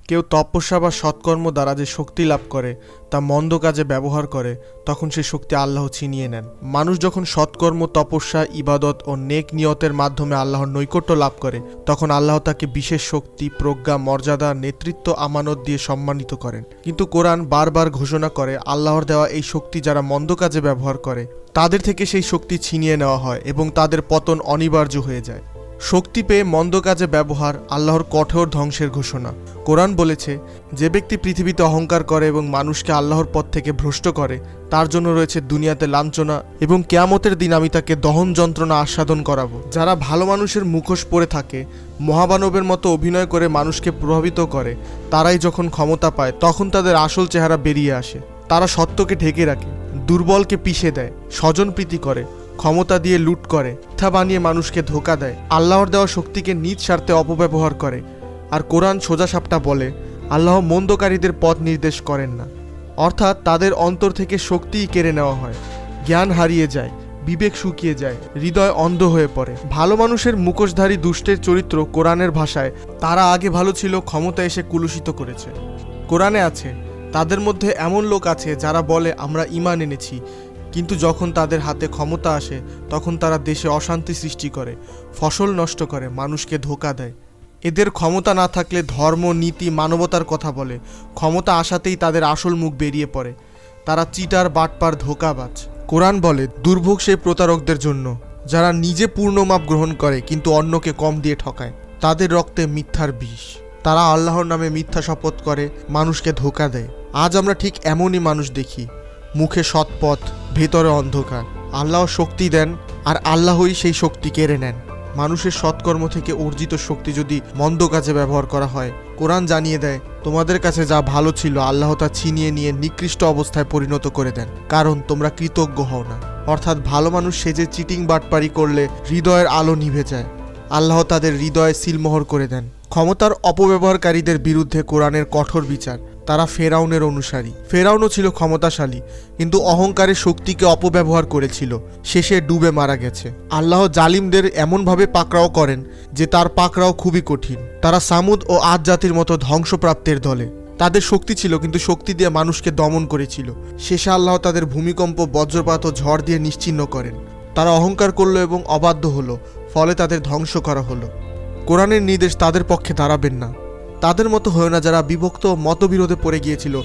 কেউ তপস্যা বা সৎকর্ম দ্বারা যে শক্তি লাভ করে তা মন্দ কাজে ব্যবহার করে, তখন সেই শক্তি আল্লাহ ছিনিয়ে নেন। মানুষ যখন সৎকর্ম, তপস্যা, ইবাদত ও নেক নিয়তের মাধ্যমে আল্লাহর নৈকট্য লাভ করে, তখন আল্লাহ তাকে বিশেষ শক্তি, প্রজ্ঞা, মর্যাদা, নেতৃত্ব, আমানত দিয়ে সম্মানিত করেন। কিন্তু কোরআন বারবার ঘোষণা করে আল্লাহর দেওয়া এই শক্তি যারা মন্দ কাজে ব্যবহার করে তাদের থেকে সেই শক্তি ছিনিয়ে নেওয়া হয় এবং তাদের পতন অনিবার্য হয়ে যায়। শক্তি পেয়ে মন্দ কাজে ব্যবহার আল্লাহর কঠোর ধ্বংসের ঘোষণা। কোরআন বলেছে, যে ব্যক্তি পৃথিবীতে অহংকার করে এবং মানুষকে আল্লাহর পথ থেকে ভ্রষ্ট করে, তার জন্য রয়েছে দুনিয়াতে লাঞ্ছনা এবং কিয়ামতের দিন আমি তাকে দহন যন্ত্রণা আস্বাদন করাবো। যারা ভালো মানুষের মুখোশ পরে থাকে, মহামানবের মতো অভিনয় করে মানুষকে প্রভাবিত করে, তারাই যখন ক্ষমতা পায় তখন তাদের আসল চেহারা বেরিয়ে আসে। তারা সত্যকে ঢেকে রাখে, দুর্বলকে পিষে দেয়, স্বজনপ্রীতি করে, ক্ষমতা দিয়ে লুট করে, মিথ্যা বানিয়ে মানুষকে ধোঁকা দেয়, আল্লাহর দেওয়া শক্তিকে নিজ স্বার্থে অপব্যবহার করে। আর কোরআন সোজাসাপটা বলে, আল্লাহ মন্দকারীদের পথ নির্দেশ করেন না, অর্থাৎ তাদের অন্তর থেকে শক্তিই কেড়ে নেওয়া হয়, জ্ঞান হারিয়ে যায়, বিবেক শুকিয়ে যায়, হৃদয় অন্ধ হয়ে পড়ে। ভালো মানুষের মুখোশধারী দুষ্টের চরিত্র কোরআনের ভাষায়, তারা আগে ভালো ছিল, ক্ষমতা এসে কুলুষিত করেছে। কোরআনে আছে, তাদের মধ্যে এমন লোক আছে যারা বলে আমরা ঈমান এনেছি, কিন্তু যখন তাদের হাতে ক্ষমতা আসে তখন তারা দেশে অশান্তি সৃষ্টি করে, ফসল নষ্ট করে, মানুষকে ধোঁকা দেয়। এদের ক্ষমতা না থাকলে ধর্ম, নীতি, মানবতার কথা বলে, ক্ষমতা আসাতেই তাদের আসল মুখ বেরিয়ে পড়ে। তারা চিটার, বাটপার, ধোঁকাবাজ। কোরআন বলে, দুর্ভোগ সেই প্রতারকদের জন্য যারা নিজে পূর্ণ মাপ গ্রহণ করে কিন্তু অন্যকে কম দিয়ে ঠকায়। তাদের রক্তে মিথ্যার বিষ। তারা আল্লাহর নামে মিথ্যা শপথ করে, মানুষকে ধোঁকা দেয়। আজ আমরা ঠিক এমনই মানুষ দেখি, মুখে সৎপথ, ভেতরে অন্ধকার। আল্লাহ শক্তি দেন আর আল্লাহই সেই শক্তি কেড়ে নেন। মানুষের সৎকর্ম থেকে অর্জিত শক্তি যদি মন্দ কাজে ব্যবহার করা হয়, কোরআন জানিয়ে দেয়, তোমাদের কাছে যা ভালো ছিল আল্লাহ তা ছিনিয়ে নিয়ে নিকৃষ্ট অবস্থায় পরিণত করে দেন, কারণ তোমরা কৃতজ্ঞ হও না। অর্থাৎ ভালো মানুষ সেজে চিটিং বাটপারি করলে হৃদয়ের আলো নিভে যায়, আল্লাহ তাদের হৃদয়ে সিলমোহর করে দেন। ক্ষমতার অপব্যবহারকারীদের বিরুদ্ধে কোরআনের কঠোর বিচার। তারা ফেরাউনের অনুসারী। ফেরাউনও ছিল ক্ষমতাশালী, কিন্তু অহংকারের শক্তিকে অপব্যবহার করেছিল, শেষে ডুবে মারা গেছে। আল্লাহ জালিমদের এমনভাবে পাকড়াও করেন যে তার পাকড়াও খুবই কঠিন। তারা সামুদ ও আদ জাতির মতো ধ্বংসপ্রাপ্তের দলে। তাদের শক্তি ছিল, কিন্তু শক্তি দিয়ে মানুষকে দমন করেছিল। শেষে আল্লাহ তাদের ভূমিকম্প, বজ্রপাত ও ঝড় দিয়ে নিশ্চিহ্ন করেন। তারা অহংকার করলো এবং অবাধ্য হলো, ফলে তাদের ধ্বংস করা হলো। কোরআনের নির্দেশ তাদের পক্ষে দাঁড়াবেন না। তাদের মতো হয় না যারা বিভক্ত মতবিরোধে পড়ে গিয়েছিল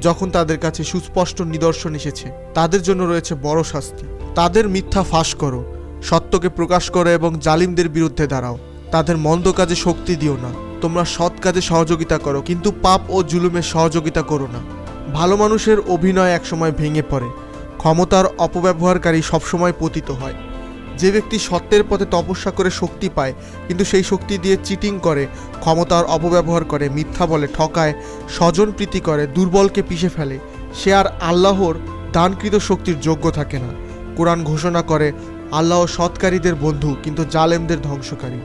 যখন তাদের কাছে সুস্পষ্ট নিদর্শন এসেছে। তাদের জন্য রয়েছে বড় শাস্তি। তাদের মিথ্যা ফাঁস করো, সত্যকে প্রকাশ করো এবং জালিমদের বিরুদ্ধে দাঁড়াও। তাদের মন্দ কাজে শক্তি দিও না। তোমরা সৎ কাজে সহযোগিতা করো, কিন্তু পাপ ও জুলুমে সহযোগিতা করো না। ভালো মানুষের অভিনয় একসময় ভেঙে পড়ে, ক্ষমতার অপব্যবহারকারী সবসময় পতিত হয়। যে ব্যক্তি সত্যের পথে তপস্যা করে শক্তি পায়, কিন্তু সেই শক্তি দিয়ে চিটিং করে, ক্ষমতার অপব্যবহার করে, মিথ্যা বলে, ঠকায়, স্বজনপ্রীতি করে, দুর্বলকে পিষে ফেলে, সে আর আল্লাহর দানকৃত শক্তির যোগ্য থাকে না। কোরআন ঘোষণা করে, আল্লাহ সৎকারীদের বন্ধু, কিন্তু জালেমদের ধ্বংসকারী।